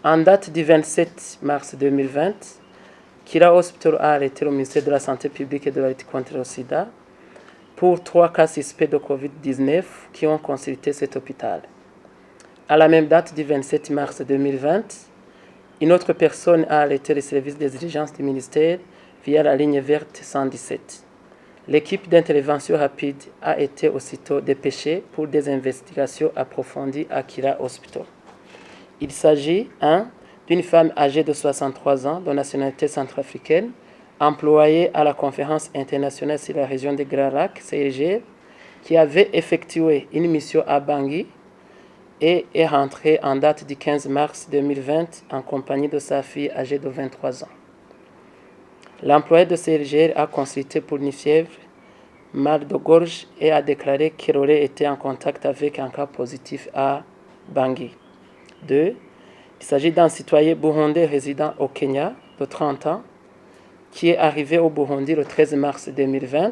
En date du 27 mars 2020, Kira Hospital a arrêté le ministère de la Santé publique et de la lutte contre le sida pour 3 cas suspects de Covid-19 qui ont consulté cet hôpital. À la même date du 27 mars 2020, une autre personne a alerté les services des urgences du ministère via la ligne verte 117. L'équipe d'intervention rapide a été aussitôt dépêchée pour des investigations approfondies à Kira Hospital. Il s'agit d'une femme âgée de 63 ans de nationalité centrafricaine, employée à la Conférence internationale sur la région des Grands Lacs, CIRGL, qui avait effectué une mission à Bangui et est rentrée en date du 15 mars 2020 en compagnie de sa fille âgée de 23 ans. L'employé de CIRGL a consulté pour une fièvre, mal de gorge et a déclaré qu'il aurait été en contact avec un cas positif à Bangui. 2. Il s'agit d'un citoyen burundais résident au Kenya de 30 ans qui est arrivé au Burundi le 13 mars 2020.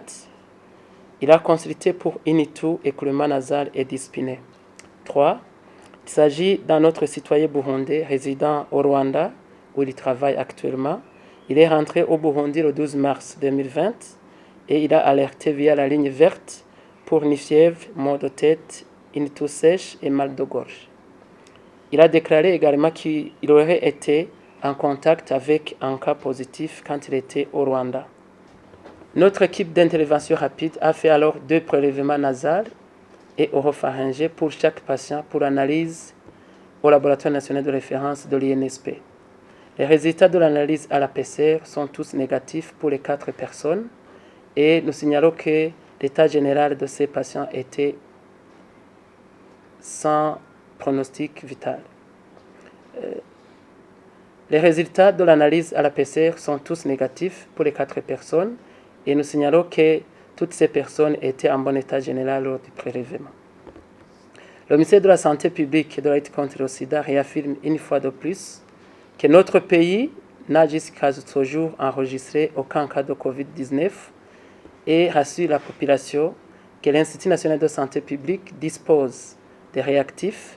Il a consulté pour initu, écoulement nasal et dyspnée. 3. Il s'agit d'un autre citoyen burundais résident au Rwanda où il travaille actuellement. Il est rentré au Burundi le 12 mars 2020 et il a alerté via la ligne verte pour une fièvre, maux de tête, une toux sèche et mal de gorge. Il a déclaré également qu'il aurait été en contact avec un cas positif quand il était au Rwanda. Notre équipe d'intervention rapide a fait alors 2 prélèvements nasaux et oropharyngés pour chaque patient pour analyse au laboratoire national de référence de l'INSP. Les résultats de l'analyse à la PCR sont tous négatifs pour les 4 personnes et nous signalons que l'état général de ces patients était sans pronostic vital. Les résultats de l'analyse à la PCR sont tous négatifs pour les 4 personnes et nous signalons que toutes ces personnes étaient en bon état général lors du prélèvement. Le ministère de la Santé publique et de la lutte contre le sida réaffirme une fois de plus que notre pays n'a jusqu'à ce jour enregistré aucun cas de Covid-19 et rassure la population que l'Institut national de santé publique dispose des réactifs,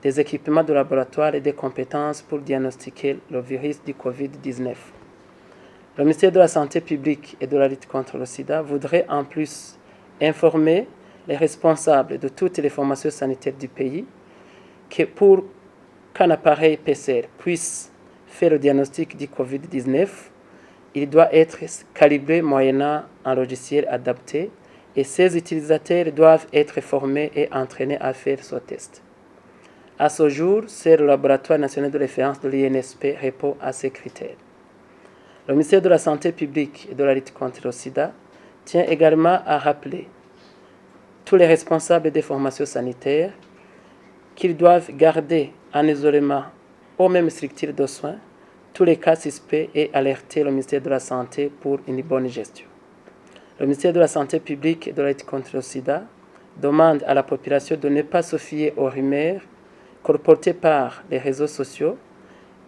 des équipements de laboratoire et des compétences pour diagnostiquer le virus du Covid-19. Le ministère de la Santé publique et de la lutte contre le sida voudrait en plus informer les responsables de toutes les formations sanitaires du pays que pour qu'un appareil PCR puisse faire le diagnostic du Covid-19, il doit être calibré moyennant un logiciel adapté et ses utilisateurs doivent être formés et entraînés à faire ce test. À ce jour, c'est le laboratoire national de référence de l'INSP répond à ces critères. Le ministère de la Santé publique et de la lutte contre le sida tient également à rappeler tous les responsables des formations sanitaires qu'ils doivent garder en isolement aux mêmes structures de soins tous les cas suspects et alerter le ministère de la Santé pour une bonne gestion. Le ministère de la Santé publique et de la lutte contre le sida demande à la population de ne pas se fier aux rumeurs colportées par les réseaux sociaux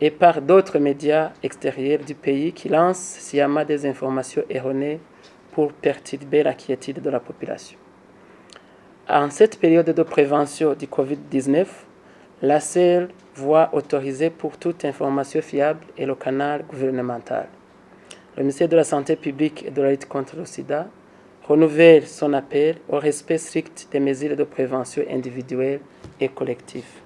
et par d'autres médias extérieurs du pays qui lancent sciemment des informations erronées pour perturber la quiétude de la population. En cette période de prévention du Covid-19, la seule voie autorisée pour toute information fiable est le canal gouvernemental. Le ministère de la Santé publique et de la lutte contre le sida renouvelle son appel au respect strict des mesures de prévention individuelles et collectives.